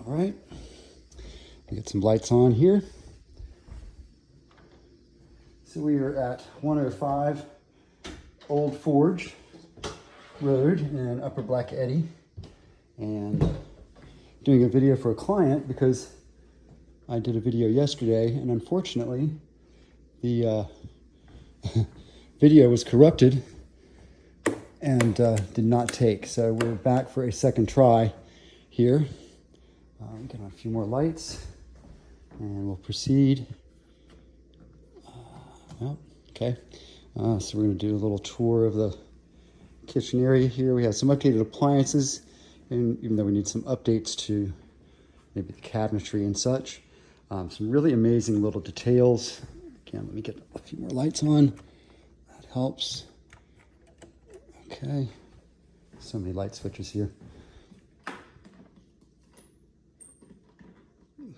All right, we get some lights on here. So we are at 105 Old Forge Road in Upper Black Eddy, and doing a video for a client because I did a video yesterday and unfortunately the video was corrupted and did not take. So we're back for a second try here. Get on a few more lights and we'll proceed. Okay. So we're going to do a little tour of the kitchen area here. We have some updated appliances, and even though we need some updates to maybe the cabinetry and such. Some really amazing little details. Again, let me get a few more lights on. That helps. Okay. So many light switches here.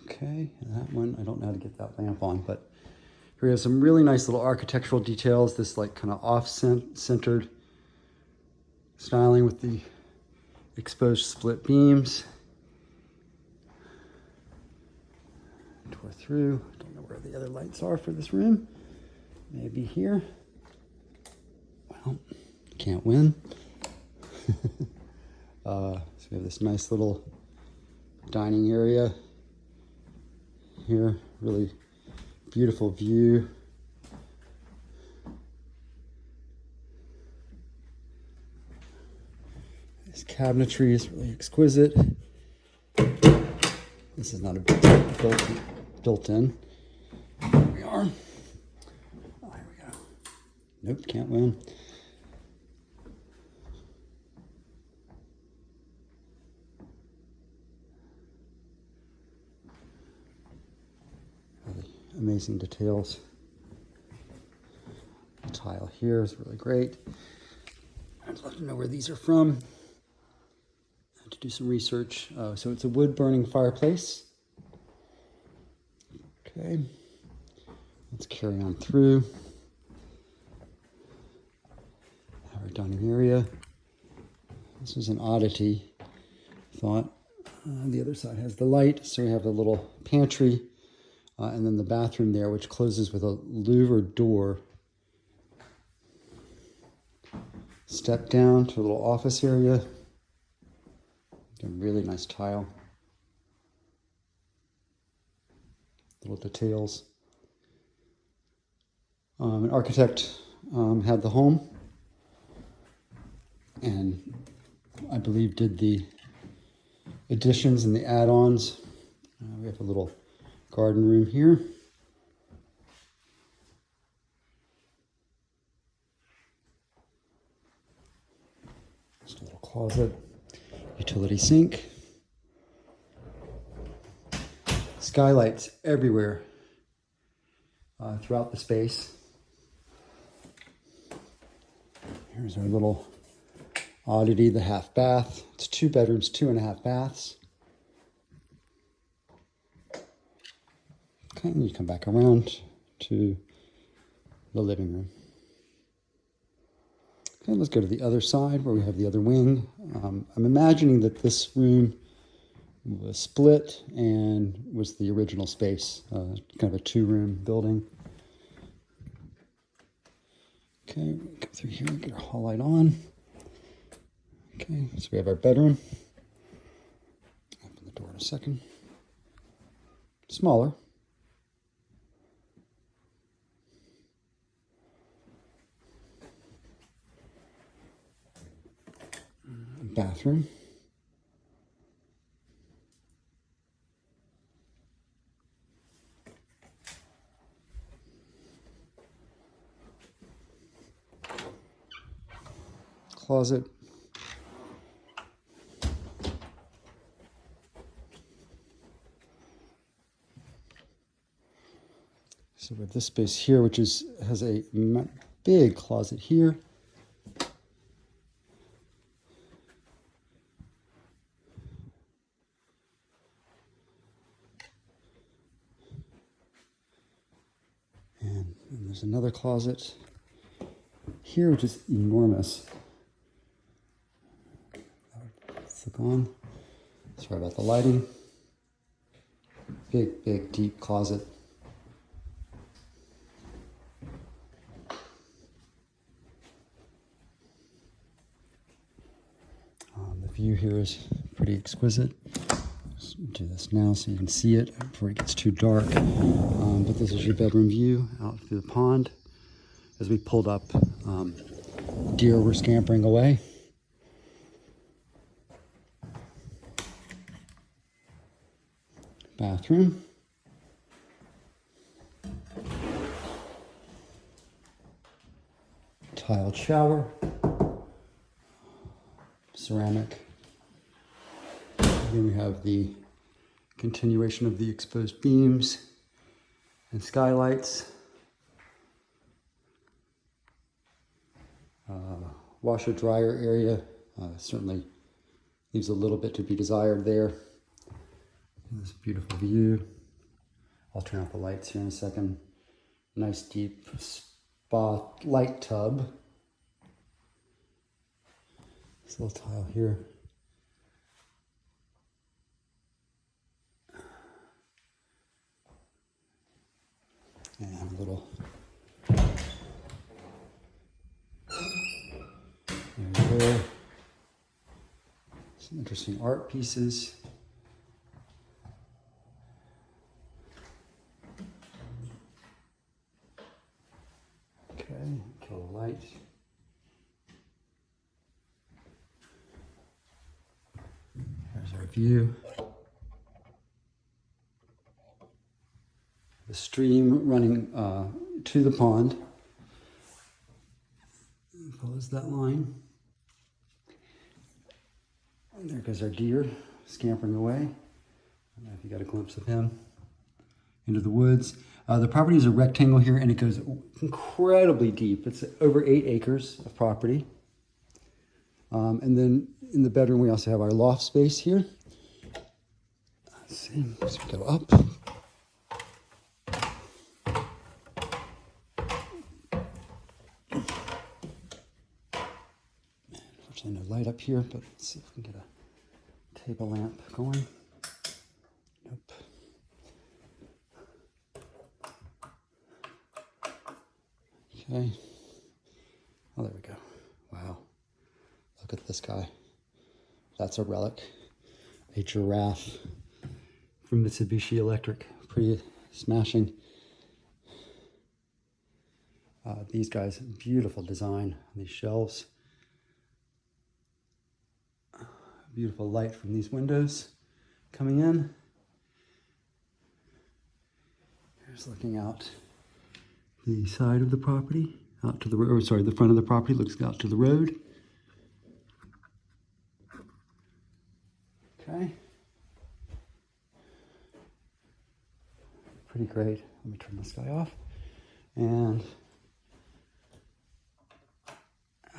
Okay, that one, I don't know how to get that lamp on, but here we have some really nice little architectural details. This like kind of off-centered styling with the exposed split beams. Tore through. I don't know where the other lights are for this room. Maybe here. Well, can't win. So we have this nice little dining area here. Really beautiful view. This cabinetry is really exquisite. This is not a built-in. Here we are. Oh, here we go. Nope, can't win. Really amazing details. The tile here is really great. I'd love to know where these are from. I have to do some research. So it's a wood-burning fireplace. Okay, let's carry on through. Our dining area. This is an oddity, I thought. The other side has the light, so we have a little pantry, and then the bathroom there, which closes with a louver door. Step down to a little office area. A really nice tile. Little details. An architect had the home and I believe did the additions and the add-ons. We have a little garden room here. Just a little closet, utility sink. Skylights everywhere throughout the space. Here's our little oddity, the half bath. It's 2 bedrooms, 2.5 baths. Okay, and you come back around to the living room. Okay, let's go to the other side where we have the other wing. I'm imagining that this room was split and was the original space, kind of a 2-room building. Okay, go through here and get our hall light on. Okay, so we have our bedroom. Open the door in a second. Smaller. Bathroom. Closet. So we have this space here, which has a big closet here. And there's another closet here, which is enormous. Flick on. Sorry about the lighting. Big, big, deep closet. The view here is pretty exquisite. Let's do this now so you can see it before it gets too dark. But this is your bedroom view out through the pond. As we pulled up, deer were scampering away. Bathroom. Tiled shower. Ceramic. Then we have the continuation of the exposed beams and skylights. Washer dryer area certainly leaves a little bit to be desired there. This beautiful view. I'll turn off the lights here in a second. Nice deep spa light tub. This little tile here. And a little there. Some interesting art pieces. Okay, kill the light. There's our view. The stream running to the pond. Follows that line. And there goes our deer scampering away. I don't know if you got a glimpse of him. Into the woods. The property is a rectangle here and it goes incredibly deep. It's over 8 acres of property. And then in the bedroom we also have our loft space here. Let's see, let's go up. Unfortunately no light up here, but let's see if we can get a table lamp going. Nope. Okay. Oh, there we go. Wow. Look at this guy. That's a relic. A giraffe from Mitsubishi Electric. Pretty smashing. These guys, beautiful design on these shelves. Beautiful light from these windows coming in. Here's looking out the side of the property, out to the road, or sorry, the front of the property looks out to the road. Okay. Pretty great. Let me turn this guy off. And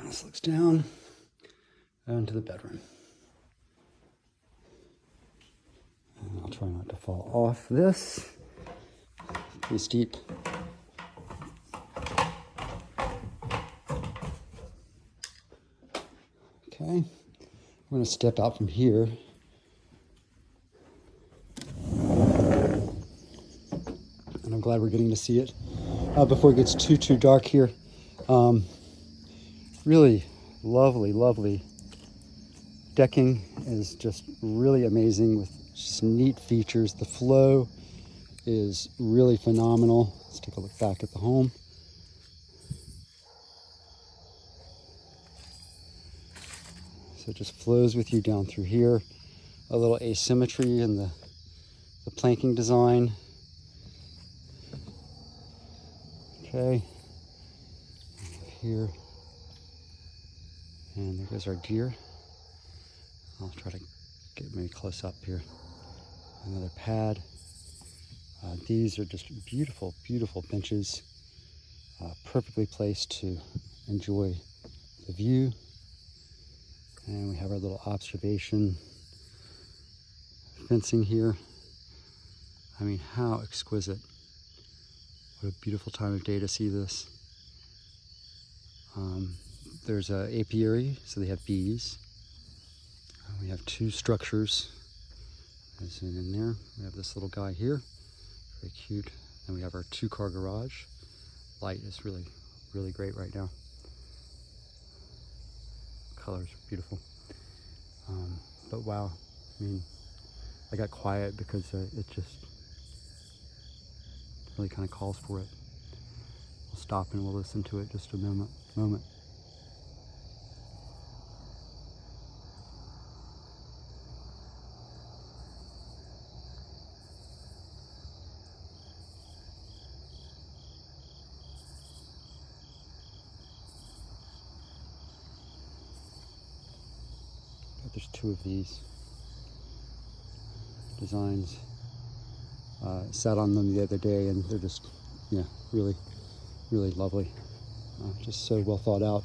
this looks down into the bedroom. And I'll try not to fall off this. Pretty steep. Okay, I'm going to step out from here. And I'm glad we're getting to see it before it gets too dark here. Really lovely decking is just really amazing with just neat features. The flow is really phenomenal. Let's take a look back at the home. So it just flows with you down through here. A little asymmetry in the planking design. Okay, here, and there goes our deer. I'll try to get maybe close up here. Another pad. These are just beautiful benches, perfectly placed to enjoy the view. And we have our little observation fencing here. I mean, how exquisite. What a beautiful time of day to see this. There's an apiary, so they have bees. We have 2 structures As in there, we have this little guy here, very cute. And we have our 2-car garage. Light is really, really great right now. Colors are beautiful. But wow, I mean, I got quiet because it just really kind of calls for it. We'll stop and we'll listen to it just a moment. But there's 2 of these designs. Sat on them the other day and they're just, yeah, really, really lovely. Just so well thought out.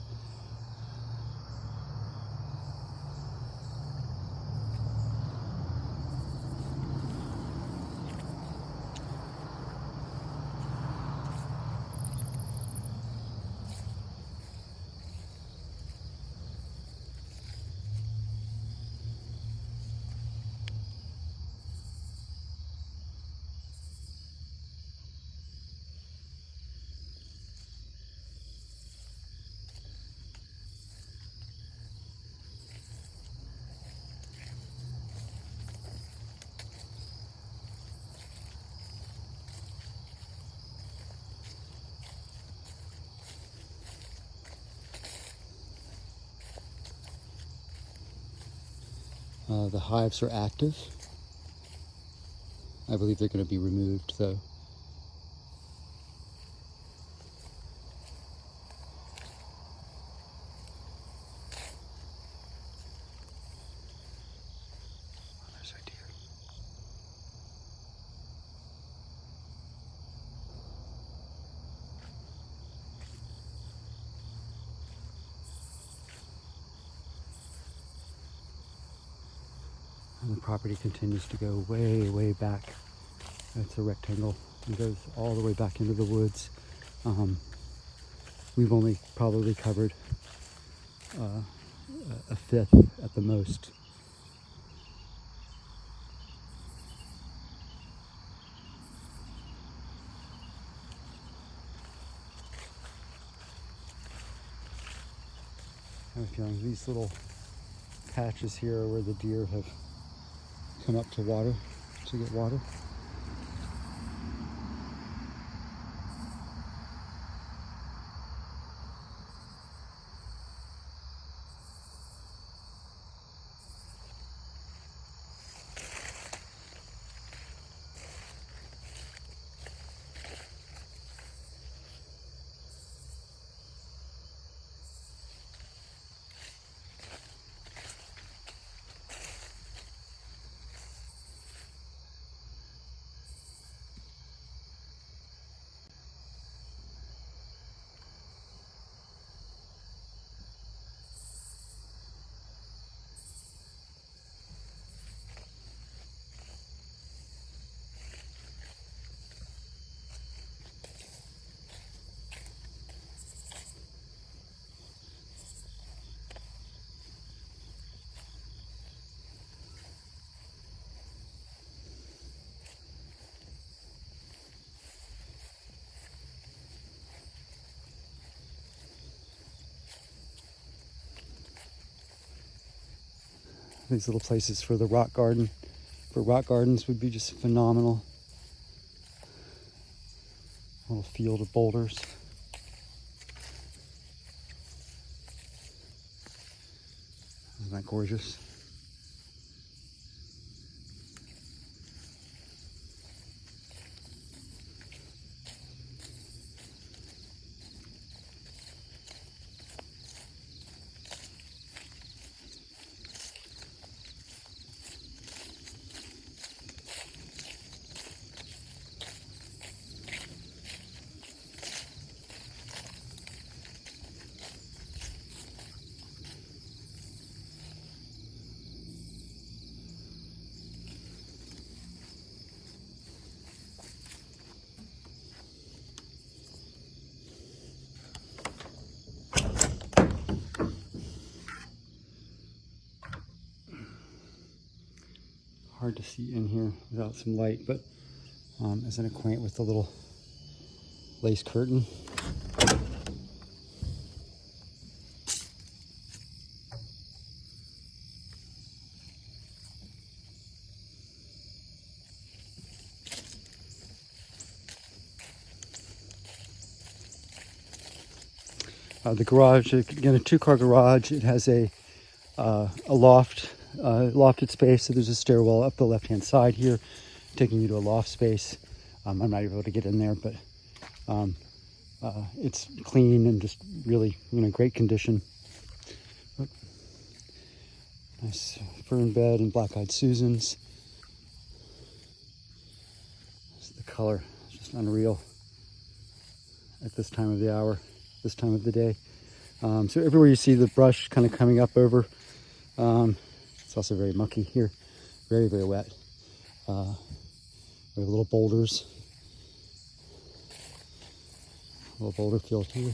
The hives are active. I believe they're going to be removed though. Oh, there's our deer. And the property continues to go way, way back. It's a rectangle. It goes all the way back into the woods. We've only probably covered a fifth at the most. I have a feeling these little patches here are where the deer have come up to get water. These little places for the rock garden, for rock gardens would be just phenomenal. A little field of boulders. Isn't that gorgeous? hard to see in here without some light, but isn't it quaint with the little lace curtain? The garage, again, a 2-car garage. It has a loft, lofted space. So there's a stairwell up the left-hand side here, taking you to a loft space. I'm not able to get in there, but it's clean and just really, great condition. Nice fern bed and black-eyed Susans. The color is just unreal at this time of the hour, this time of the day. So everywhere you see the brush kind of coming up over, it's also very mucky here, very, very wet. We have little boulders, a little boulder field here.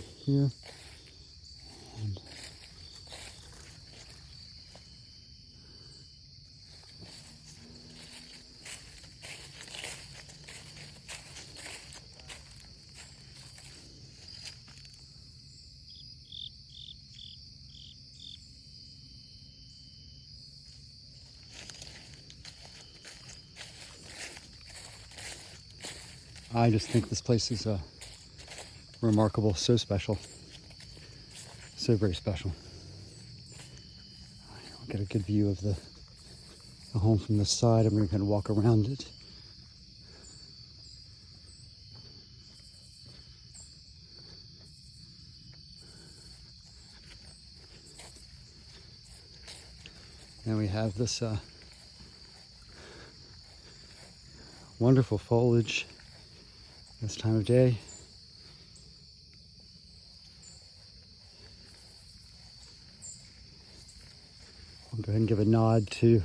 And I just think this place is remarkable, so special, so very special. I'll get a good view of the home from this side. I'm going to kind of walk around it. And we have this wonderful foliage this time of day. I'll go ahead and give a nod to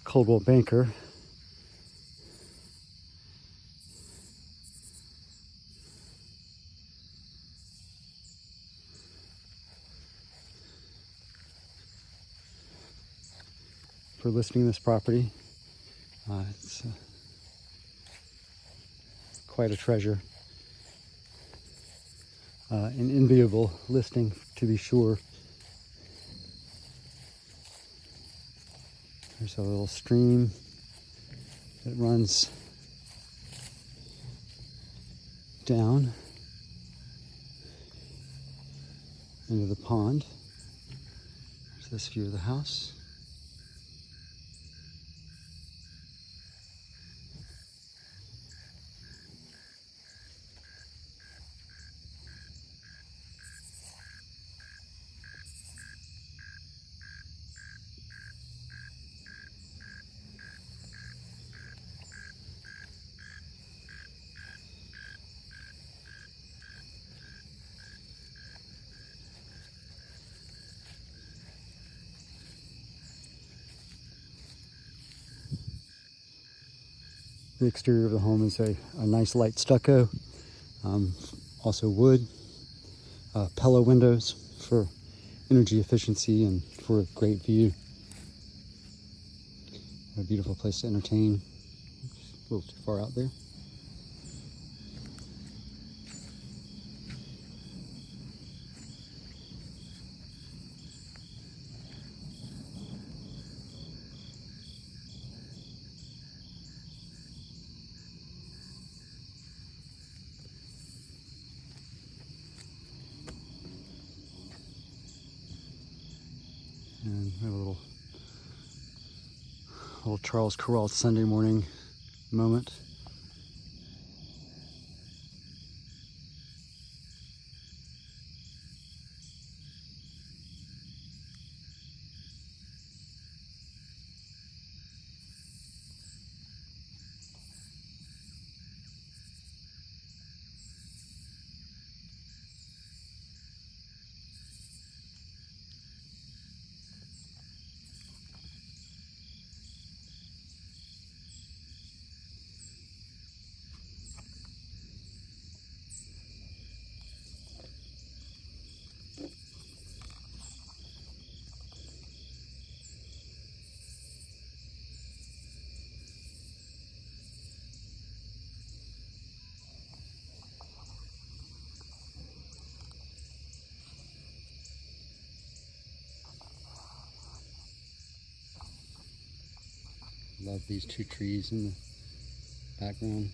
Coldwell Banker. For listing this property. It's quite a treasure. An enviable listing, to be sure. There's a little stream that runs down into the pond. There's this view of the house. The exterior of the home is a nice light stucco, also wood, Pella windows for energy efficiency and for a great view. A beautiful place to entertain. A little too far out there. And we have a little Charles Corral Sunday morning moment. Love these two trees in the background.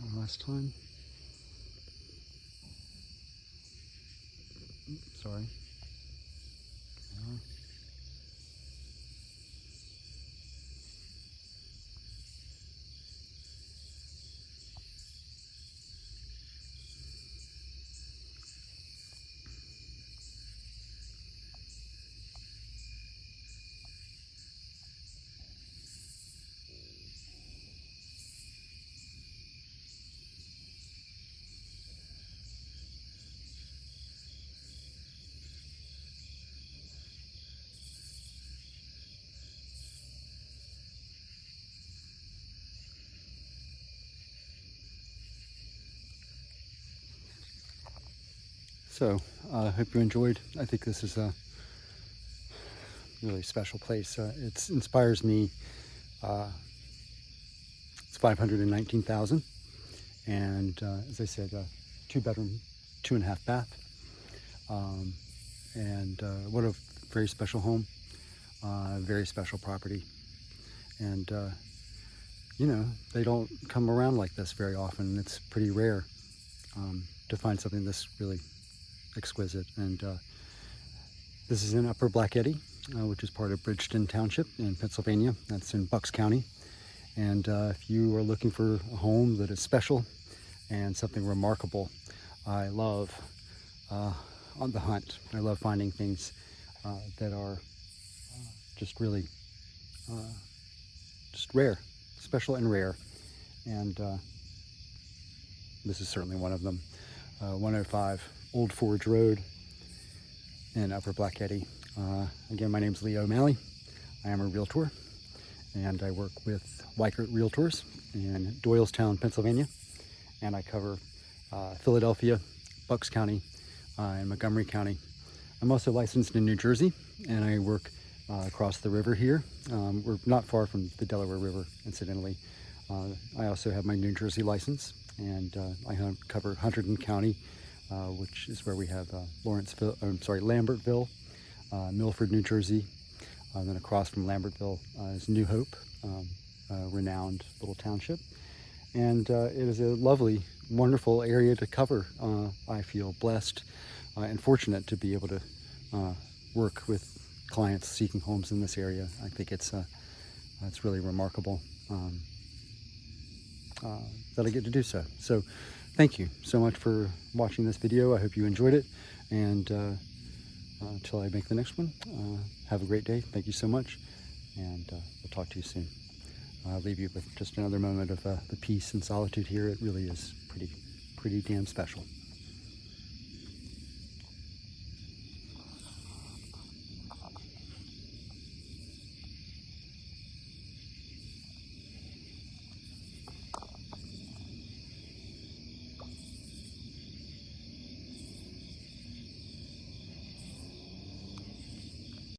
One last time. Sorry. So, I hope you enjoyed. I think this is a really special place. It inspires me. It's 519,000, and as I said, 2-bedroom, 2.5 bath, and what a very special home, very special property, and you know, they don't come around like this very often. It's pretty rare to find something this really exquisite. And this is in Upper Black Eddy, which is part of Bridgeton Township in Pennsylvania. That's in Bucks County. And if you are looking for a home that is special and something remarkable, I love on the hunt. I love finding things that are just really just rare, special and rare. And this is certainly one of them. 105 Old Forge Road in Upper Black Eddy. Again, my name is Leo O'Malley. I am a realtor, and I work with Weichert Realtors in Doylestown, Pennsylvania, and I cover Philadelphia, Bucks County, and Montgomery County. I'm also licensed in New Jersey, and I work across the river here. We're not far from the Delaware River, incidentally. I also have my New Jersey license, and I cover Hunterdon County, which is where we have Lambertville, Milford, New Jersey. Then across from Lambertville is New Hope, a renowned little township. And it is a lovely, wonderful area to cover. I feel blessed and fortunate to be able to work with clients seeking homes in this area. I think it's really remarkable that I get to do so. So thank you so much for watching this video. I hope you enjoyed it. And until I make the next one, have a great day. Thank you so much. And we'll talk to you soon. I'll leave you with just another moment of the peace and solitude here. It really is pretty damn special.